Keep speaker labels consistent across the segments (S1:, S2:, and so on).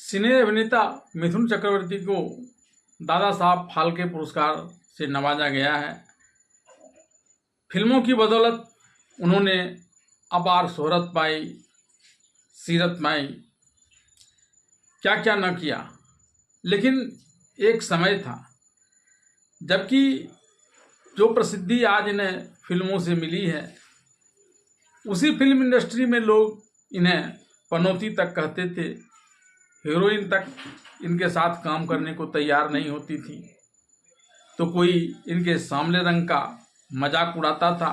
S1: सिने अभिनेता मिथुन चक्रवर्ती को दादा साहब फाल्के पुरस्कार से नवाजा गया है। फिल्मों की बदौलत उन्होंने अपार शोहरत पाई, सीरत पाई, क्या क्या न किया। लेकिन एक समय था जबकि जो प्रसिद्धि आज इन्हें फिल्मों से मिली है, उसी फिल्म इंडस्ट्री में लोग इन्हें पनौती तक कहते थे। हीरोइन तक इनके साथ काम करने को तैयार नहीं होती थी, तो कोई इनके सांवले रंग का मजाक उड़ाता था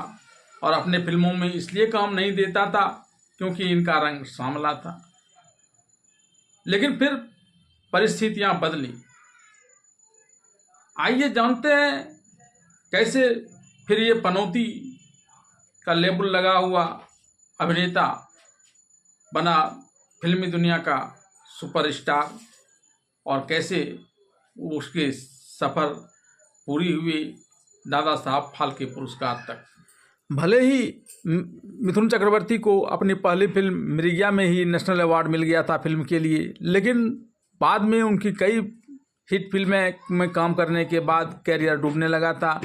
S1: और अपने फिल्मों में इसलिए काम नहीं देता था क्योंकि इनका रंग सांवला था। लेकिन फिर परिस्थितियां बदली। आइए जानते हैं कैसे फिर ये पनौती का लेबल लगा हुआ अभिनेता बना फिल्मी दुनिया का सुपरस्टार और कैसे उसके सफ़र पूरी हुई दादा साहब फाल्के पुरस्कार तक। भले ही मिथुन चक्रवर्ती को अपनी पहली फिल्म मृग्या में ही नेशनल अवार्ड मिल गया था फिल्म के लिए, लेकिन बाद में उनकी कई हिट फिल्में में काम करने के बाद कैरियर डूबने लगा था।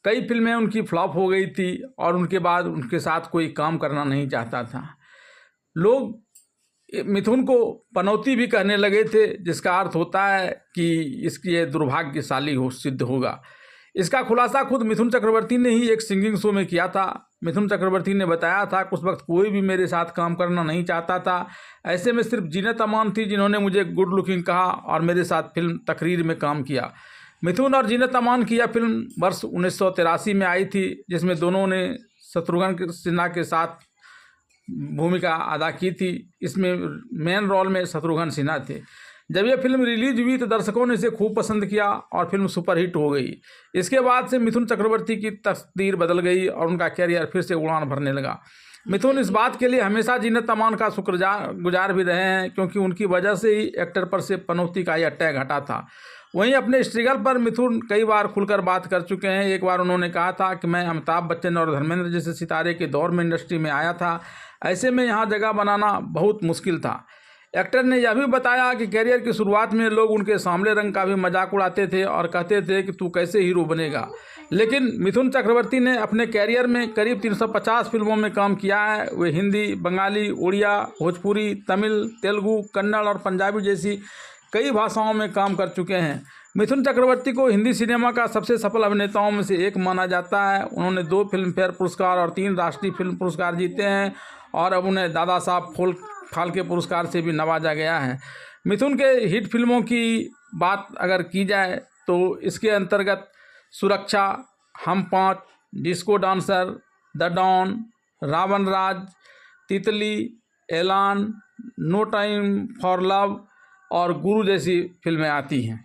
S1: कई फिल्में उनकी फ्लॉप हो गई थी और उनके बाद उनके साथ कोई काम करना नहीं चाहता था। लोग मिथुन को पनौती भी कहने लगे थे, जिसका अर्थ होता है कि इसकी ये दुर्भाग्यशाली हो सिद्ध होगा। इसका खुलासा खुद मिथुन चक्रवर्ती ने ही एक सिंगिंग शो में किया था। मिथुन चक्रवर्ती ने बताया था कि उस वक्त कोई भी मेरे साथ काम करना नहीं चाहता था। ऐसे में सिर्फ जीनत अमान थी जिन्होंने मुझे गुड लुकिंग कहा और मेरे साथ फिल्म तकरीर में काम किया। मिथुन और जीनत अमान की यह फिल्म वर्ष 1983 में आई थी, जिसमें दोनों ने शत्रुघ्न सिन्हा के साथ भूमिका अदा की थी। इसमें मेन रोल में शत्रुघ्न सिन्हा थे। जब यह फिल्म रिलीज हुई तो दर्शकों ने इसे खूब पसंद किया और फिल्म सुपरहिट हो गई। इसके बाद से मिथुन चक्रवर्ती की तकदीर बदल गई और उनका कैरियर फिर से उड़ान भरने लगा। मिथुन इस बात के लिए हमेशा जीनत अमान का शुक्रगुजार भी रहे हैं, क्योंकि उनकी वजह से ही एक्टर पर से पनौती का यह टैग हटा था। वहीं अपने स्ट्रगल पर मिथुन कई बार खुलकर बात कर चुके हैं। एक बार उन्होंने कहा था कि मैं अमिताभ बच्चन और धर्मेंद्र जैसे सितारे के दौर में इंडस्ट्री में आया था, ऐसे में यहाँ जगह बनाना बहुत मुश्किल था। एक्टर ने यह भी बताया कि कैरियर की शुरुआत में लोग उनके सांवले रंग का भी मजाक उड़ाते थे और कहते थे कि तू कैसे हीरो बनेगा। लेकिन मिथुन चक्रवर्ती ने अपने कैरियर में करीब 350 फिल्मों में काम किया है। वे हिंदी, बंगाली, उड़िया, भोजपुरी, तमिल, तेलुगु, कन्नड़ और पंजाबी जैसी कई भाषाओं में काम कर चुके हैं। मिथुन चक्रवर्ती को हिंदी सिनेमा का सबसे सफल अभिनेताओं में से एक माना जाता है। उन्होंने 2 फिल्म फेयर पुरस्कार और 3 राष्ट्रीय फिल्म पुरस्कार जीते हैं और अब उन्हें दादा साहब फाल्के पुरस्कार से भी नवाजा गया है। मिथुन के हिट फिल्मों की बात अगर की जाए तो इसके अंतर्गत सुरक्षा, हम 5, disco dancer, the don, Ravan Raj, Titli, Elaan, no time for love और गुरु जैसी फिल्में आती हैं।